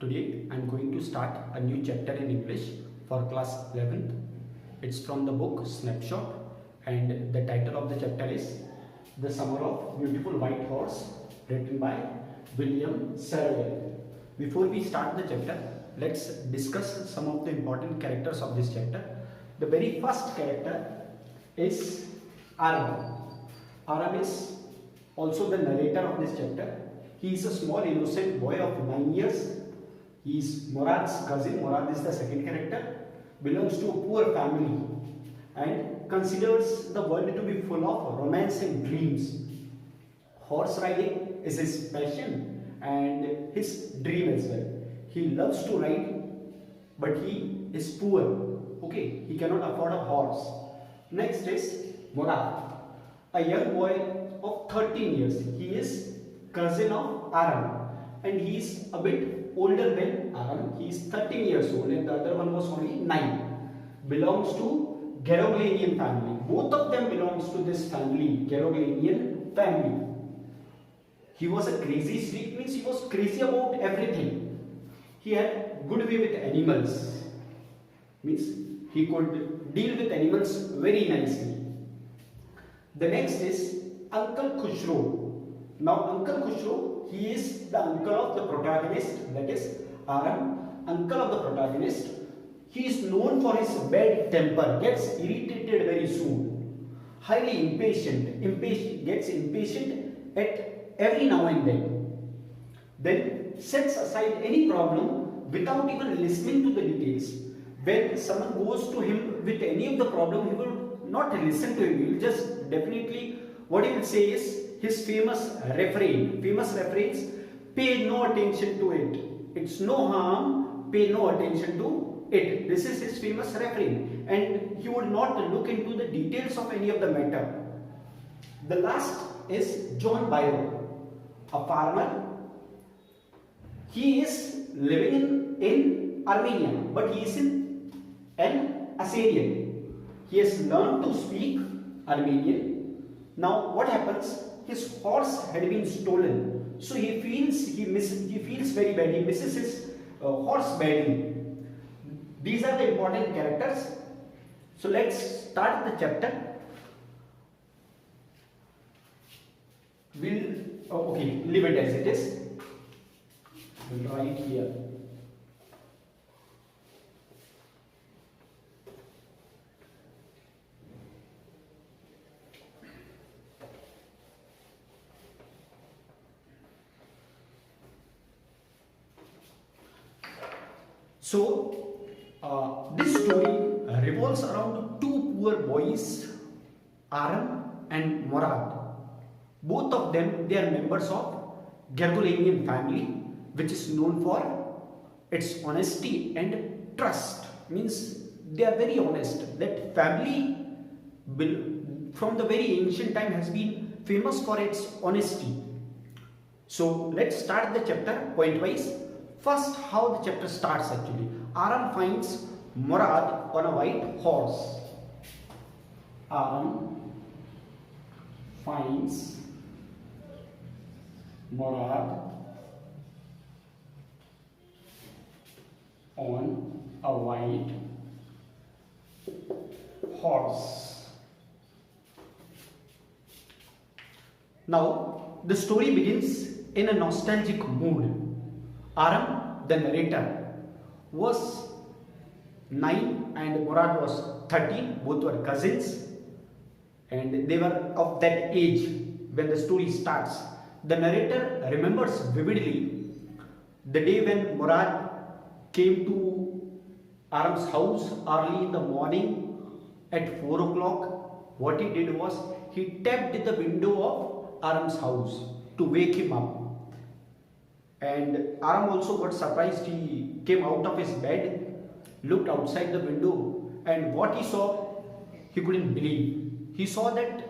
Today I am going to start a new chapter in English for class 11th. It's from the book Snapshot and the title of the chapter is The Summer of Beautiful White Horse, written by William Saraville. Before we start the chapter, let's discuss some of the important characters of this chapter. The very first character is Aram. Aram is also the narrator of this chapter. He is a small innocent boy of 9 years. He is Murad's cousin. Murad is the second character. Belongs to a poor family and considers the world to be full of romance and dreams. Horse riding is his passion and his dream as well. He loves to ride, but he is poor. Okay, he cannot afford a horse. Next is Murad, a young boy of 13 years. He is cousin of Aram and he is a bit older than Aram. He is 13 years old and the other one was only 9. Belongs to Geroglanian family. Both of them belongs to this family, Geroglanian family. He was a crazy streak, means he was crazy about everything. He had good way with animals, means he could deal with animals very nicely. The next is Uncle Khushro. Now Uncle Khushro, he is the uncle of the protagonist, that is Aram, uncle of the protagonist. He is known for his bad temper, gets irritated very soon, highly impatient, gets impatient at every now and then sets aside any problem without even listening to the details. When someone goes to him with any of the problem, he will not listen to him. He will just definitely, what he will say is his famous refrains, pay no attention to it. It's no harm, pay no attention to it. This is his famous refrain, and he would not look into the details of any of the matter. The last is John Byron, a farmer. He is living in Armenia, but he is an Assyrian. He has learned to speak Armenian. Now what happens? His horse had been stolen, so he feels very bad. He misses his horse badly. These are the important characters. So let's start the chapter. Okay, leave it as it is. We'll write here. So, this story revolves around two poor boys, Aram and Murad. Both of them, they are members of Geroglanian family, which is known for its honesty and trust. Means they are very honest. That family from the very ancient time has been famous for its honesty. So let's start the chapter point wise. First, how the chapter starts actually. Aram finds Murad on a white horse. Aram finds Murad on a white horse. Now, the story begins in a nostalgic mood. Aram, the narrator, was 9 and Murad was 13. Both were cousins and they were of that age when the story starts. The narrator remembers vividly the day when Murad came to Aram's house early in the morning at 4 o'clock. What he did was he tapped at the window of Aram's house to wake him up. And Aram also got surprised. He came out of his bed, looked outside the window, and what he saw, he couldn't believe. He saw that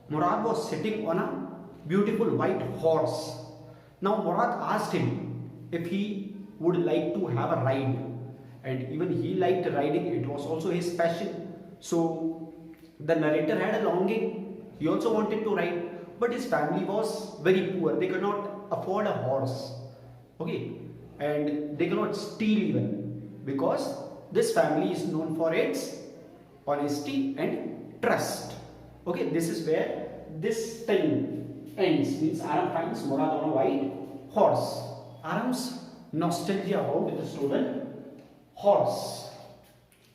Murad was sitting on a beautiful white horse. Now Murad asked him if he would like to have a ride, and even he liked riding. It was also his passion. So the narrator had a longing. He also wanted to ride, but his family was very poor. They could not afford a horse. Okay, and they cannot steal even, because this family is known for its honesty and trust. Okay, this is where this thing ends. Means Aram finds Murad on a white horse. Aram's nostalgia about the stolen horse.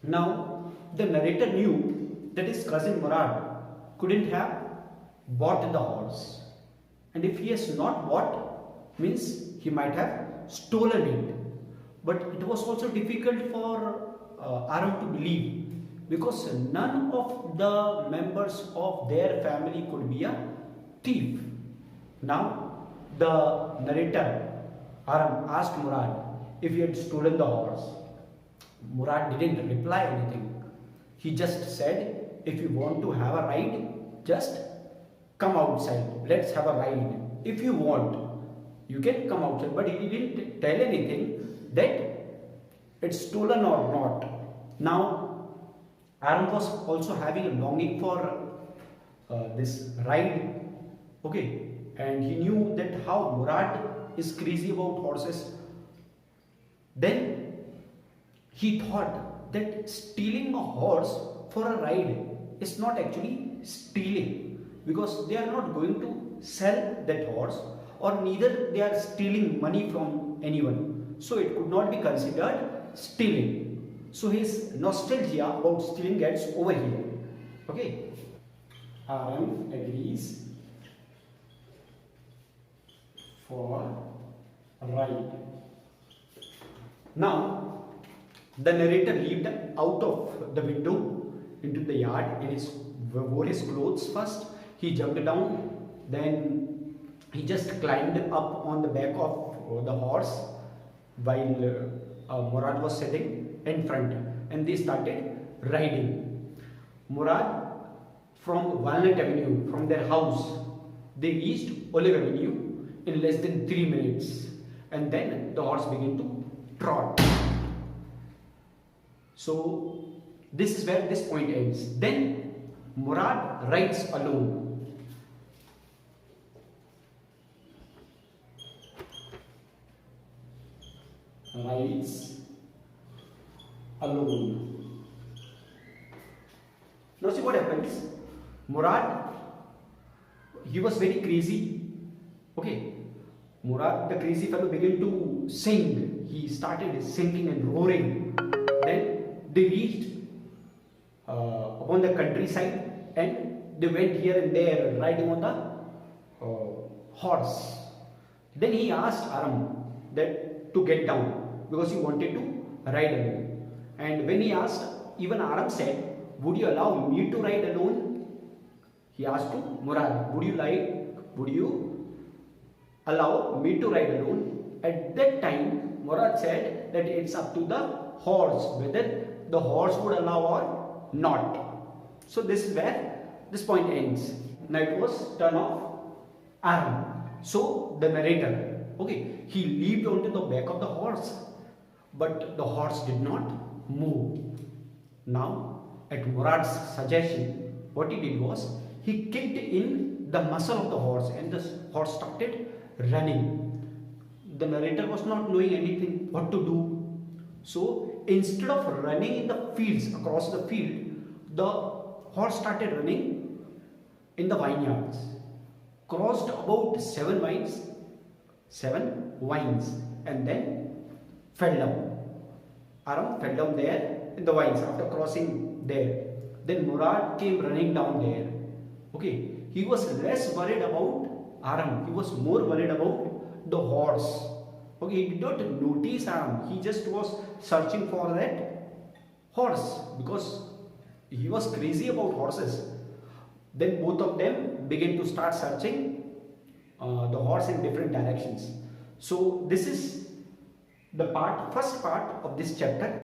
Now the narrator knew that his cousin Murad couldn't have bought the horse, and if he has not bought, means he might have stolen it. But it was also difficult for Aram to believe, because none of the members of their family could be a thief. Now the narrator Aram asked Murad if he had stolen the horse. Murad didn't reply anything. He just said, if you want to have a ride, just come outside, let's have a ride. If you want, you can come outside. But he didn't tell anything that it's stolen or not. Now Aram was also having a longing for this ride. Okay, and he knew that how Murad is crazy about horses. Then he thought that stealing a horse for a ride is not actually stealing, because they are not going to sell that horse, or neither they are stealing money from anyone. So it could not be considered stealing. So his nostalgia about stealing gets over here. Okay, Aram agrees for a ride. Now the narrator leaped out of the window into the yard and wore his clothes first. He jumped down, then he just climbed up on the back of the horse, while Murad was sitting in front, and they started riding. Murad from Walnut Avenue, from their house, they reached Olive Avenue in less than 3 minutes, and then the horse began to trot. So this is where this point ends. Then Murad rides alone. Rides alone. Now see what happens. Murad, he was very crazy. Okay, Murad, the crazy fellow, began to sing. He started singing and roaring. Then they reached upon the countryside, and they went here and there riding on the horse. Then he asked Aram that to get down, because he wanted to ride alone. And when he asked, even Aram said, would you allow me to ride alone? He asked to Murad, would you allow me to ride alone? At that time Murad said that it's up to the horse whether the horse would allow or not. So this is where this point ends. Now it was turn of Aram. So the narrator, okay, he leaped onto the back of the horse, but the horse did not move. Now at Murad's suggestion, what he did was he kicked in the muscle of the horse, and the horse started running. The narrator was not knowing anything what to do. So instead of running in the fields, across the field, the horse started running in the vineyards, crossed about 7 vines, and then fell down. Aram fell down there in the vines after crossing there. Then Murad came running down there. Okay, he was less worried about Aram, he was more worried about the horse. Okay, he did not notice Aram, he just was searching for that horse because he was crazy about horses. Then both of them began to start searching the horse in different directions. So this is the first part of this chapter.